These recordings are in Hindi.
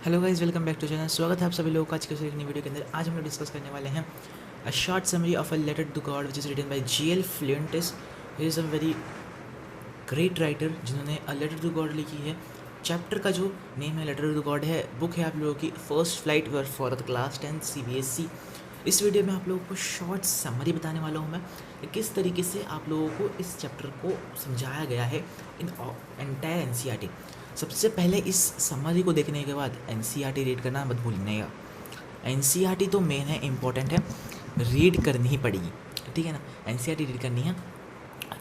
Hello guys, welcome back to channel. स्वागत है आप सभी लोगों का आज के एक नई वीडियो के अंदर। आज हम लोग डिस्कस करने वाले हैं a short summary of a letter to God which is written by G.L. Fuentes। He is a very great writer जिन्होंने अ लेटर टू गॉड लिखी है। चैप्टर का जो नेम है लेटर टू गॉड है। बुक है आप लोगों की first flight were for the class 10 CBSE। इस वीडियो में आप लोगों को शॉर्ट समरी बताने वाला हूँ मैं कि किस तरीके से आप लोगों को इस चैप्टर को समझाया गया है इन एंटायर NCERT। सबसे पहले इस समरी को देखने के बाद NCERT रीड करना मत भूलिएगा। NCERT तो मेन है, इम्पोर्टेंट है, रीड करनी ही पड़ेगी, ठीक है ना। NCERT रीड करनी है।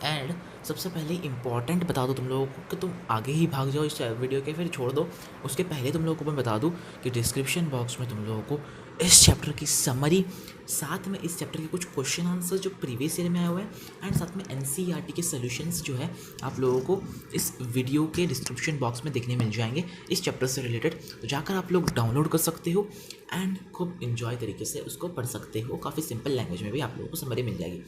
एंड सबसे पहले इम्पॉर्टेंट बता दो तुम लोगों को कि तुम आगे ही भाग जाओ इस वीडियो के, फिर छोड़ दो। उसके पहले तुम लोगों को मैं बता दूं कि डिस्क्रिप्शन बॉक्स में तुम लोगों को इस चैप्टर की समरी, साथ में इस चैप्टर के कुछ क्वेश्चन आंसर जो प्रीवियस ईयर में आए हुए हैं, एंड साथ में NCERT के सोल्यूशंस जो है आप लोगों को इस वीडियो के डिस्क्रिप्शन बॉक्स में देखने मिल जाएंगे इस चैप्टर से रिलेटेड। तो जाकर आप लोग डाउनलोड कर सकते हो एंड खूब इन्जॉय तरीके से उसको पढ़ सकते हो। काफ़ी सिंपल लैंग्वेज में भी आप लोगों को समरी मिल जाएगी।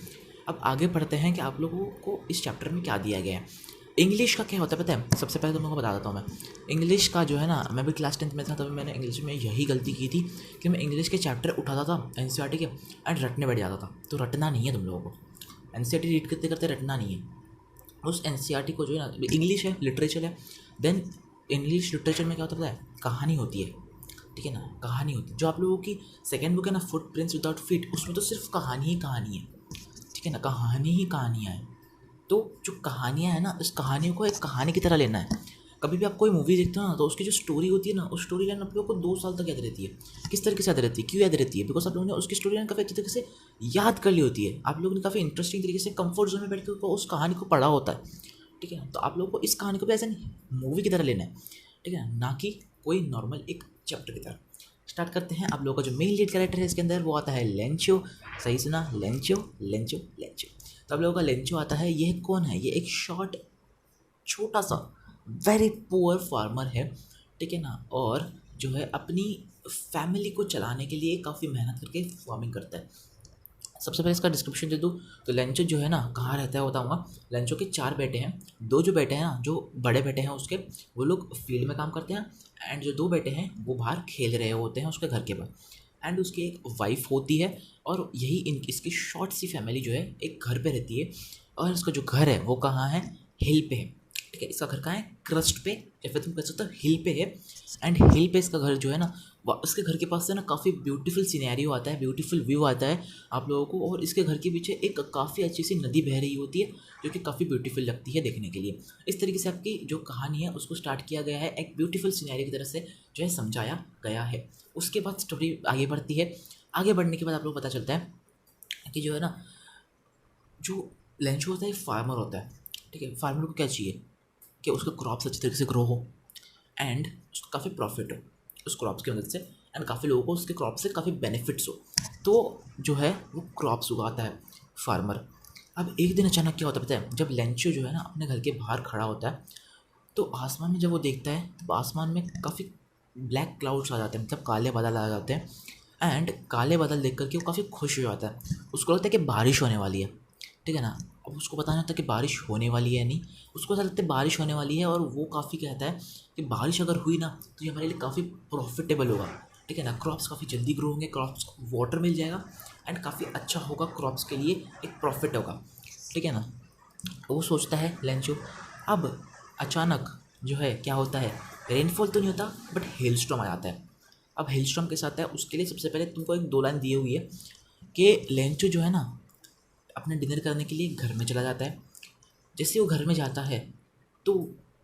अब आगे पढ़ते हैं कि आप लोगों को इस चैप्टर में क्या दिया गया है। इंग्लिश का क्या होता है पता है? सबसे पहले तुम लोगों को बता देता हूँ मैं। इंग्लिश का जो है ना, मैं भी क्लास 10th में था तभी मैंने इंग्लिश में यही गलती की थी कि मैं इंग्लिश के चैप्टर उठाता था NCERT के एंड रटने बैठ जाता था। तो रटना नहीं है तुम लोगों को। NCERT रीड करते करते रटना नहीं है। उस NCERT को जो है ना, इंग्लिश है, लिटरेचर है। देन इंग्लिश लिटरेचर में क्या होता है पता है? कहानी होती है, ठीक है ना। कहानी होती है। जो आप लोगों की सेकेंड बुक है ना, फुटप्रिंट्स विदाउट फीट, उसमें तो सिर्फ कहानी ही कहानी है, ठीक है ना। कहानी ही कहानियाँ हैं। तो जो कहानियाँ हैं ना, इस कहानियों को एक कहानी की तरह लेना है। कभी भी आप कोई मूवी देखते हो ना, तो उसकी जो स्टोरी होती है ना, उस स्टोरी लाइन आप लोगों को 2 साल तक याद रहती है। किस तरीके से याद रहती है? क्यों याद रहती है? बिकॉज आप लोगों ने उसकी स्टोरी लाइन काफ़ी अच्छी तरीके से याद कर ली होती है। आप लोगों ने काफ़ी इंटरेस्टिंग तरीके से कंफर्ट जोन में बैठ कर उस कहानी को पढ़ा होता है, ठीक है ना। तो आप लोगों को इस कहानी को भी ऐसे मूवी की तरह लेना है, ठीक है ना कि कोई नॉर्मल एक चैप्टर की तरह। स्टार्ट करते हैं। आप लोगों का जो मेन लीड कैरेक्टर है इसके अंदर वो आता है लेंचो। सही सुना, लेंचो लेंचो लेंचो। तो आप लोगों का लेंचो आता है। ये कौन है? ये एक शॉर्ट, छोटा सा, वेरी पुअर फार्मर है, ठीक है ना। और जो है अपनी फैमिली को चलाने के लिए काफ़ी मेहनत करके फार्मिंग करता है। सबसे पहले इसका डिस्क्रिप्शन दे दूँ तो लेंचो जो है ना, कहाँ रहता है बताऊँगा। लेंचो के 4 बेटे हैं। 2 जो बेटे हैं ना, जो बड़े बेटे हैं उसके, वो लोग फील्ड में काम करते हैं। एंड जो 2 बेटे हैं वो बाहर खेल रहे होते हैं उसके घर के बाहर। एंड उसकी एक वाइफ होती है। और यही इसकी शॉर्ट सी फैमिली जो है एक घर पे रहती है। और इसका जो घर है वो कहाँ है? हिल पे है, ठीक है। इसका घर कहाँ है? क्रस्ट पे, या फिर तुम कह सकते हो हिल पे है। एंड हिल पे इसका घर जो है ना, इसके घर के पास से ना काफ़ी ब्यूटीफुल सिनेरियो आता है, ब्यूटीफुल व्यू आता है आप लोगों को। और इसके घर के पीछे एक काफ़ी अच्छी सी नदी बह रही होती है जो कि काफ़ी ब्यूटीफुल लगती है देखने के लिए। इस तरीके से आपकी जो कहानी है उसको स्टार्ट किया गया है, एक ब्यूटीफुल सिनेरियो की तरह से जो है समझाया गया है। उसके बाद स्टोरी आगे बढ़ती है। आगे बढ़ने के बाद आप लोग को पता चलता है कि जो है ना, जो लेंचो होता है फार्मर होता है, ठीक है। फार्मर को क्या चाहिए कि उसका क्रॉप्स अच्छी तरीके से ग्रो हो एंड काफ़ी प्रॉफिट हो उस क्रॉप्स की मदद से, एंड काफ़ी लोगों को उसके क्रॉप से काफ़ी बेनिफिट्स हो। तो जो है वो क्रॉप्स उगाता है फार्मर। अब एक दिन अचानक क्या होता है पता है? जब लेंचो जो है ना अपने घर के बाहर खड़ा होता है, तो आसमान में जब वो देखता है तो आसमान में काफ़ी ब्लैक क्लाउड्स आ जाते हैं, मतलब काले बादल आ जाते हैं। एंड काले बादल देख करके वो काफ़ी खुश हो जाता है। उसको लगता है कि बारिश होने वाली है, ठीक है ना। अब उसको पता नहीं होता कि बारिश होने वाली है या नहीं। उसको ऐसा लगता है बारिश होने वाली है, और वो काफ़ी कहता है कि बारिश अगर हुई ना तो ये हमारे लिए काफ़ी प्रॉफिटेबल होगा, ठीक है ना। क्रॉप्स काफ़ी जल्दी ग्रो होंगे, क्रॉप्स को वाटर मिल जाएगा एंड काफ़ी अच्छा होगा, क्रॉप्स के लिए एक प्रॉफिट होगा, ठीक है ना। वो सोचता है लेंचो। अब अचानक जो है क्या होता है? रेनफॉल तो नहीं होता बट हेलस्टॉर्म आ जाता है। अब हेलस्टॉर्म कैसे आता है? उसके लिए सबसे पहले तुमको एक 2 लाइन दी हुई है कि लेंचो जो है ना अपने डिनर करने के लिए घर में चला जाता है। जैसे वो घर में जाता है तो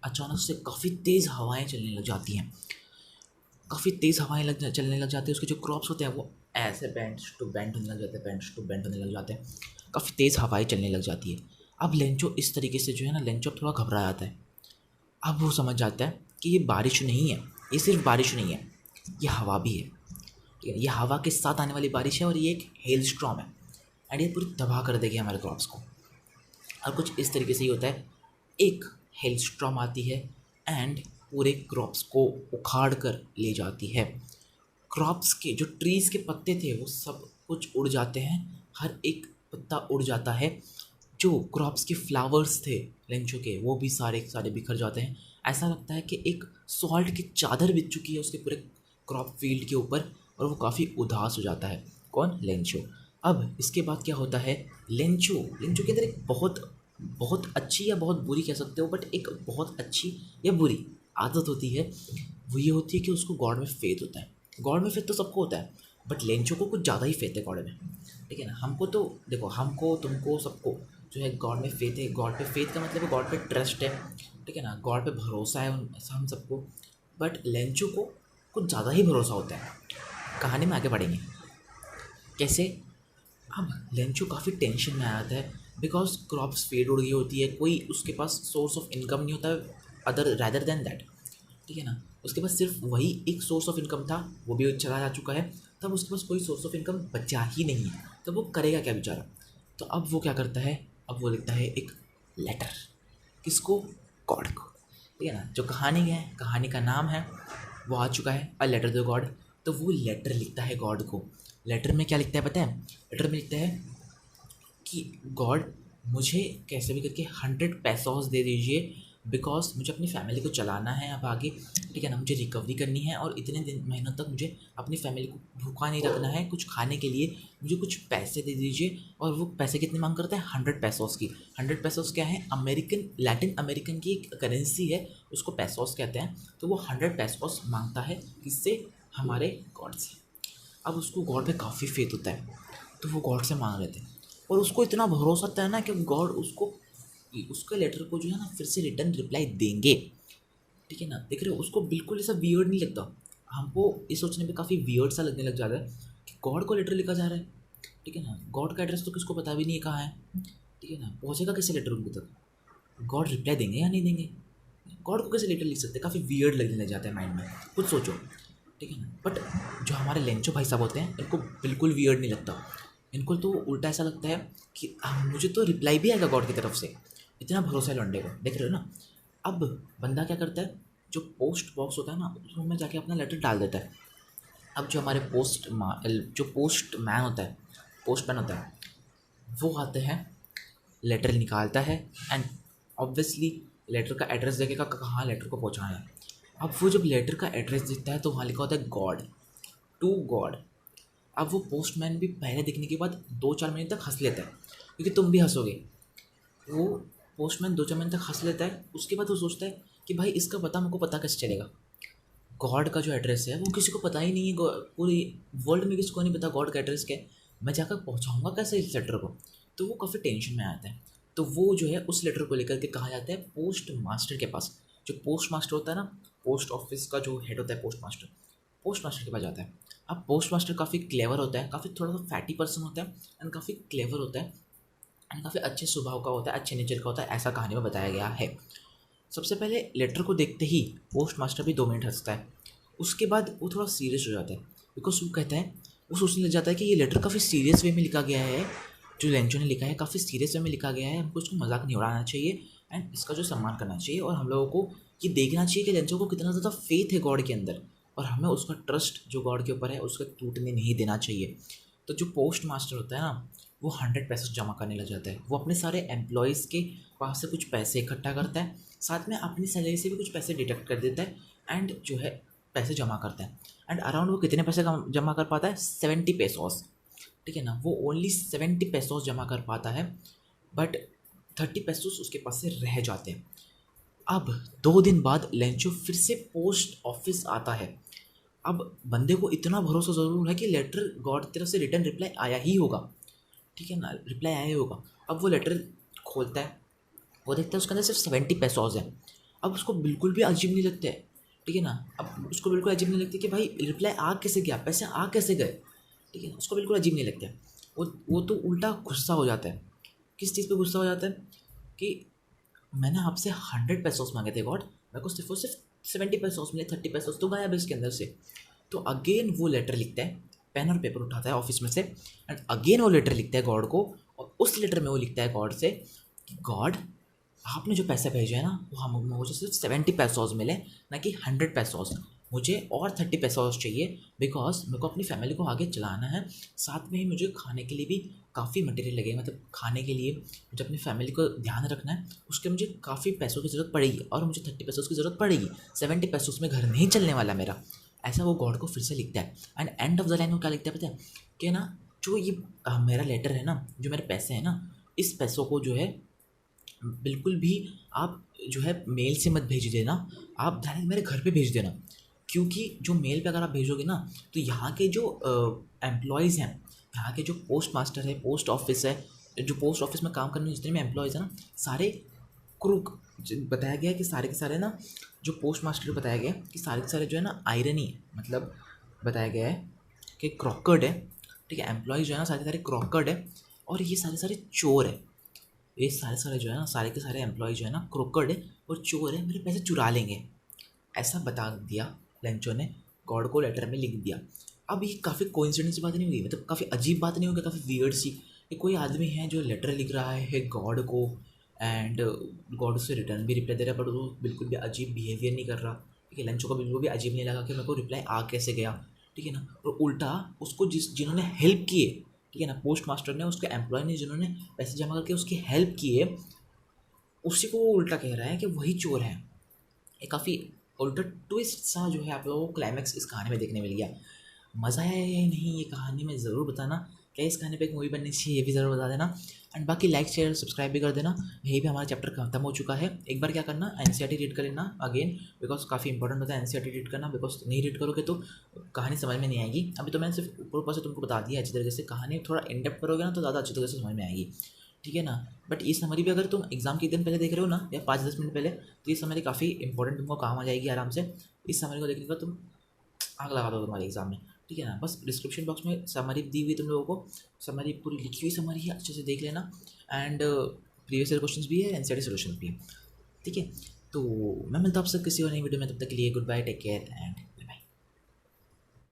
अचानक से काफ़ी तेज़ हवाएं चलने लग जाती हैं। काफ़ी तेज़ हवाएं चलने लग जाती है। उसके जो क्रॉप्स होते हैं वो ऐसे बेंड टू बेंड होने लग जाते हैं, बेंड टू बेंड होने लग जाते हैं। काफ़ी तेज़ हवाएं चलने लग जाती है। अब लेंचो इस तरीके से जो है ना, लेंचो थोड़ा घबरा जाता है। अब वो समझ जाता है कि ये बारिश नहीं है, ये सिर्फ बारिश नहीं है, ये हवा भी है, ठीक है। ये हवा के साथ आने वाली बारिश है और ये एक हेल स्ट्रॉम है एंड ये पूरी तबाह कर देगी हमारे क्रॉप्स को। और कुछ इस तरीके से ही होता है। एक हेलस्ट्रॉम आती है एंड पूरे क्रॉप्स को उखाड़ कर ले जाती है। क्रॉप्स के जो ट्रीज़ के पत्ते थे वो सब कुछ उड़ जाते हैं, हर एक पत्ता उड़ जाता है। जो क्रॉप्स के फ्लावर्स थे लेंचो के, वो भी सारे सारे बिखर जाते हैं। ऐसा लगता है कि एक सॉल्ट की चादर बिछ चुकी है उसके पूरे क्रॉप फील्ड के ऊपर और वो काफ़ी उदास हो जाता है। कौन? लेंचो। अब इसके बाद क्या होता है, लेंचो लेंचो के अंदर एक बहुत बहुत अच्छी या बहुत बुरी कह सकते हो, बट एक बहुत अच्छी या बुरी आदत होती है। वो ये होती है कि उसको गॉड में फेथ होता है। गॉड में फेथ तो सबको होता है, बट लेंचो को कुछ ज़्यादा ही फेथ है गॉड में। ठीक है ना। हमको तो देखो, हमको तुमको सबको जो है गॉड में फेथ है। गॉड पे फेथ का मतलब है गॉड पे ट्रस्ट है। ठीक है ना। गॉड पे भरोसा है हम सबको। बट लेंचो को कुछ ज़्यादा ही भरोसा होता है। कहानी में आगे बढ़ेंगे कैसे। अब लेंचो काफ़ी टेंशन में आ जाता है बिकॉज क्रॉप्स फेड हो रही होती है, कोई उसके पास सोर्स ऑफ इनकम नहीं होता अदर रैदर देन दैट। ठीक है ना। उसके पास सिर्फ वही एक सोर्स ऑफ इनकम था, वो भी चला जा चुका है। तब उसके पास कोई सोर्स ऑफ इनकम बचा ही नहीं है, तो वो करेगा क्या बेचारा। तो अब वो क्या करता है, अब वो लिखता है एक लेटर। किसको? गॉड को। ठीक है ना। जो कहानी है, कहानी का नाम है वो आ चुका है, अ लेटर टू गॉड। तो वो लेटर लिखता है गॉड को। लेटर में क्या लिखता है पता है? लेटर में लिखता है कि गॉड मुझे कैसे भी करके 100 पैसोस दे दीजिए बिकॉज मुझे अपनी फैमिली को चलाना है अब आगे। ठीक है ना। मुझे रिकवरी करनी है और इतने दिन महीनों तक मुझे अपनी फैमिली को भूखा नहीं रखना है। कुछ खाने के लिए मुझे कुछ पैसे दे दीजिए। और वो पैसे कितनी मांग करते हैं? 100 पैसोस की। 100 पैसोस क्या है? अमेरिकन, लैटिन अमेरिकन की एक करेंसी है, उसको पैसोस कहते हैं। तो वो 100 पैसोस मांगता है। किससे? हमारे गॉड से। अब उसको गॉड पे काफ़ी फेथ होता है, तो वो गॉड से मांग लेते हैं। और उसको इतना भरोसा होता है ना कि गॉड उसको उसके लेटर को जो है ना फिर से रिटर्न रिप्लाई देंगे। ठीक है ना। देख रहे हो, उसको बिल्कुल ऐसा वियर्ड नहीं लगता। हमको ये सोचने पे काफ़ी वियर्ड सा लगने लग जाता है कि गॉड को लेटर लिखा जा रहा है। ठीक है ना। गॉड का एड्रेस तो किसको पता भी नहीं है कहाँ है। ठीक है ना। पहुँचेगा कैसे लेटर उनके तक? गॉड रिप्लाई देंगे या नहीं देंगे? गॉड को कैसे लेटर लिख सकते हैं? काफ़ी वियर्ड लगने लग जाता है माइंड में। कुछ सोचो। ठीक है ना। बट जो हमारे लेंचो भाई साहब होते हैं, इनको बिल्कुल वियर्ड नहीं लगता। इनको तो उल्टा ऐसा लगता है कि मुझे तो रिप्लाई भी आएगा गॉड की तरफ से। इतना भरोसा है लौंडे को। देख रहे हो ना। अब बंदा क्या करता है, जो पोस्ट बॉक्स होता है ना उसमें जाके अपना लेटर डाल देता है। अब जो हमारे जो पोस्ट मैन होता है, पोस्टमैन होता है, वो आते हैं, लेटर निकालता है एंड ऑब्वियसली लेटर का एड्रेस देखेगा कहाँ लेटर को पहुँचाना है। अब वो जब लेटर का एड्रेस देता है तो वहाँ लिखा होता है गॉड, टू गॉड। अब वो पोस्टमैन भी पहले दिखने के बाद 2-4 मिनट तक हंस लेता है, क्योंकि तुम भी हंसोगे। वो पोस्टमैन 2-4 मिनट तक हंस लेता है। उसके बाद वो सोचता है कि भाई इसका पता हमको पता कैसे चलेगा। गॉड का जो एड्रेस है वो किसी को पता ही नहीं है, पूरी वर्ल्ड में किसी को नहीं पता गॉड का एड्रेस क्या है। मैं जाकर पहुंचाऊंगा कैसे इस लेटर को? तो वो काफ़ी टेंशन में आता है। तो वो जो है उस लेटर को लेकर के कहा जाता है पोस्ट मास्टर के पास। जो पोस्ट मास्टर होता है ना, पोस्ट ऑफिस का जो हेड होता है पोस्ट मास्टर के पास जाता है। अब पोस्ट मास्टर काफ़ी क्लेवर होता है, काफ़ी थोड़ा सा फैटी पर्सन होता है एंड काफ़ी क्लेवर होता है एंड काफ़ी अच्छे स्वभाव का होता है, अच्छे नेचर का होता है, ऐसा कहानी में बताया गया है। सबसे पहले लेटर को देखते ही पोस्ट मास्टर भी 2 मिनट हंसता है। उसके बाद वो थोड़ा सीरियस हो जाता है बिकॉज वो कहता है, वो सोचने लग जाता है कि ये लेटर काफ़ी सीरियस वे में लिखा गया है। जो लेंचो ने लिखा है काफ़ी सीरियस वे में लिखा गया है, हमको उसको मजाक नहीं उड़ाना चाहिए एंड इसका जो सम्मान करना चाहिए। और हम लोगों को ये देखना चाहिए कि लेंचो को कितना ज़्यादा फेथ है गॉड के अंदर, और हमें उसका ट्रस्ट जो गॉड के ऊपर है उसका टूटने नहीं देना चाहिए। तो जो पोस्ट मास्टर होता है ना, वो 100 पैसे जमा करने लग जाता है। वो अपने सारे एम्प्लॉयज़ के पास से कुछ पैसे इकट्ठा करता है, साथ में अपनी सैलरी से भी कुछ पैसे डिडक्ट कर देता है एंड जो है पैसे जमा करता है। एंड अराउंड वो कितने पैसे जमा कर पाता है? 70 पैसोस। ठीक है ना। वो ओनली 70 पैसोस जमा कर पाता है, बट 30 पैसोस उसके पास से रह जाते हैं। अब 2 दिन बाद लेंचो फिर से पोस्ट ऑफिस आता है। अब बंदे को इतना भरोसा ज़रूर है कि लेटर गॉड तरफ से रिटर्न रिप्लाई आया ही होगा। ठीक है ना। रिप्लाई आया ही होगा। अब वो लेटर खोलता है, वो देखता है उसके अंदर सिर्फ 70 पैसोस है। अब उसको बिल्कुल भी अजीब नहीं लगता है। ठीक है ना। अब उसको बिल्कुल अजीब नहीं लगता कि भाई रिप्लाई आ कैसे गया, पैसे आ कैसे गए। ठीक है ना। उसको बिल्कुल अजीब नहीं लगता है। वो तो उल्टा गुस्सा हो जाता है। किस चीज़ पे गुस्सा हो जाता है? कि मैंने आपसे 100 पैसोस मांगे थे गॉड, मेरे को सिर्फ और सिर्फ 70 पैसोस मिले, 30 पैसोस तो गायब है इसके अंदर से। तो अगेन वो लेटर लिखता है, पेन और पेपर उठाता है ऑफिस में से एंड अगेन वो लेटर लिखता है गॉड को। और उस लेटर में वो लिखता है गॉड से कि गॉड आपने जो पैसे भेजे हैं ना वो हम मुझे सिर्फ 70 पैसोस मिले, ना कि 100 पैसोस। मुझे और 30 पैसोस चाहिए बिकॉज मेरे को अपनी फैमिली को आगे चलाना है। साथ में ही मुझे खाने के लिए भी काफ़ी मटेरियल लगेगा, मतलब खाने के लिए मुझे अपनी फैमिली को ध्यान रखना है, उसके मुझे काफ़ी पैसों की ज़रूरत पड़ेगी और मुझे 30 पैसों की ज़रूरत पड़ेगी। 70 पैसों में घर नहीं चलने वाला मेरा। ऐसा वो गॉड को फिर से लिखता है। And end of the line वो क्या लिखता है पता है कि ना, जो ये मेरा लेटर है ना, जो मेरे पैसे हैं ना, इस पैसों को जो है बिल्कुल भी आप जो है मेल से मत भेज देना, आप डायरेक्ट मेरे घर पे भेज देना। क्योंकि जो मेल पे अगर आप भेजोगे ना, तो यहाँ के जो एम्प्लॉयज़ हैं, यहाँ के जो पोस्ट मास्टर है, पोस्ट ऑफिस है, जो पोस्ट ऑफिस में काम करने वाले जितने भी एम्प्लॉयज़ हैं ना, सारे क्रूक, बताया गया है कि सारे के सारे ना, जो पोस्ट मास्टर को बताया गया है कि सारे के सारे जो है ना आयरनी, मतलब बताया गया है कि क्रॉकर्ड है, ठीक है, एम्प्लॉयज़ जो है ना सारे के सारे क्रॉकर्ड है, और ये सारे सारे चोर है। ये सारे सारे जो है ना, सारे के सारे एम्प्लॉय जो है ना क्रोकड है और चोर है, मेरे पैसे चुरा लेंगे, ऐसा बता दिया लेंचो ने, गॉड को लेटर में लिख दिया। अब ये काफ़ी कोइंसिडेंस की बात नहीं हुई, मतलब काफ़ी अजीब बात नहीं होगी, काफ़ी वियर्ड सी, कि कोई आदमी है जो लेटर लिख रहा है गॉड को, एंड गॉड उससे रिटर्न भी रिप्लाई दे रहा है, बट वो बिल्कुल भी अजीब बिहेवियर नहीं कर रहा, ठीक है। लेंचो को बिल्कुल भी अजीब नहीं लगा कि मेरे को रिप्लाई आ कैसे गया, ठीक है ना। और उल्टा उसको जिन्होंने हेल्प किए, ठीक है ना, पोस्ट मास्टर ने, उसके एम्प्लॉय ने जिन्होंने पैसे जमा करके उसकी हेल्प की है, उसी को वो उल्टा कह रहा है कि वही चोर है। ये काफ़ी उल्टा ट्विस्ट सा जो है आप लोगों को क्लाइमैक्स इस कहानी में देखने मिल गया। मज़ा आया या नहीं ये कहानी में ज़रूर बताना, क्या इस कहानी पे एक मूवी बननी चाहिए ये भी ज़रूर बता देना। एंड बाकी लाइक शेयर सब्सक्राइब भी कर देना। यही भी हमारा चैप्टर खत्म हो चुका है। एक बार क्या करना, एनसीईआरटी रीड कर लेना अगेन, बिकॉज काफ़ी इंपॉर्टेंट होता है एनसीईआरटी रीड करना, बिकॉज नहीं रीड करोगे तो कहानी समझ में नहीं आएगी। अभी तो मैंने सिर्फ ऊपर ऊपर से तुमको बता दिया अच्छी तरीके से, कहानी थोड़ा इन डेप्थ करोगे ना तो ज़्यादा अच्छी तरीके से समझ में आएगी, ठीक है ना। बट ये समरी भी अगर तुम एग्जाम के दिन पहले देख रहे हो ना, या 5-10 मिनट पहले, तो ये समरी काफ़ी इंपॉर्टेंट तुमको काम आ जाएगी आराम से। इस समरी को देखने का तुम आग लगा दो तुम्हारे एग्जाम में, ठीक है ना। बस डिस्क्रिप्शन बॉक्स में समरी दी हुई तुम लोगों को, समरी पूरी लिखी हुई समरी है, अच्छे से देख लेना। एंड प्रीवियस ईयर क्वेश्चन भी है, एनसीईआरटी सोल्यूशन भी है, ठीक है। तो मैं मिलता हूँ आपसे किसी और नई वीडियो में, तब तक के लिए good bye, take care and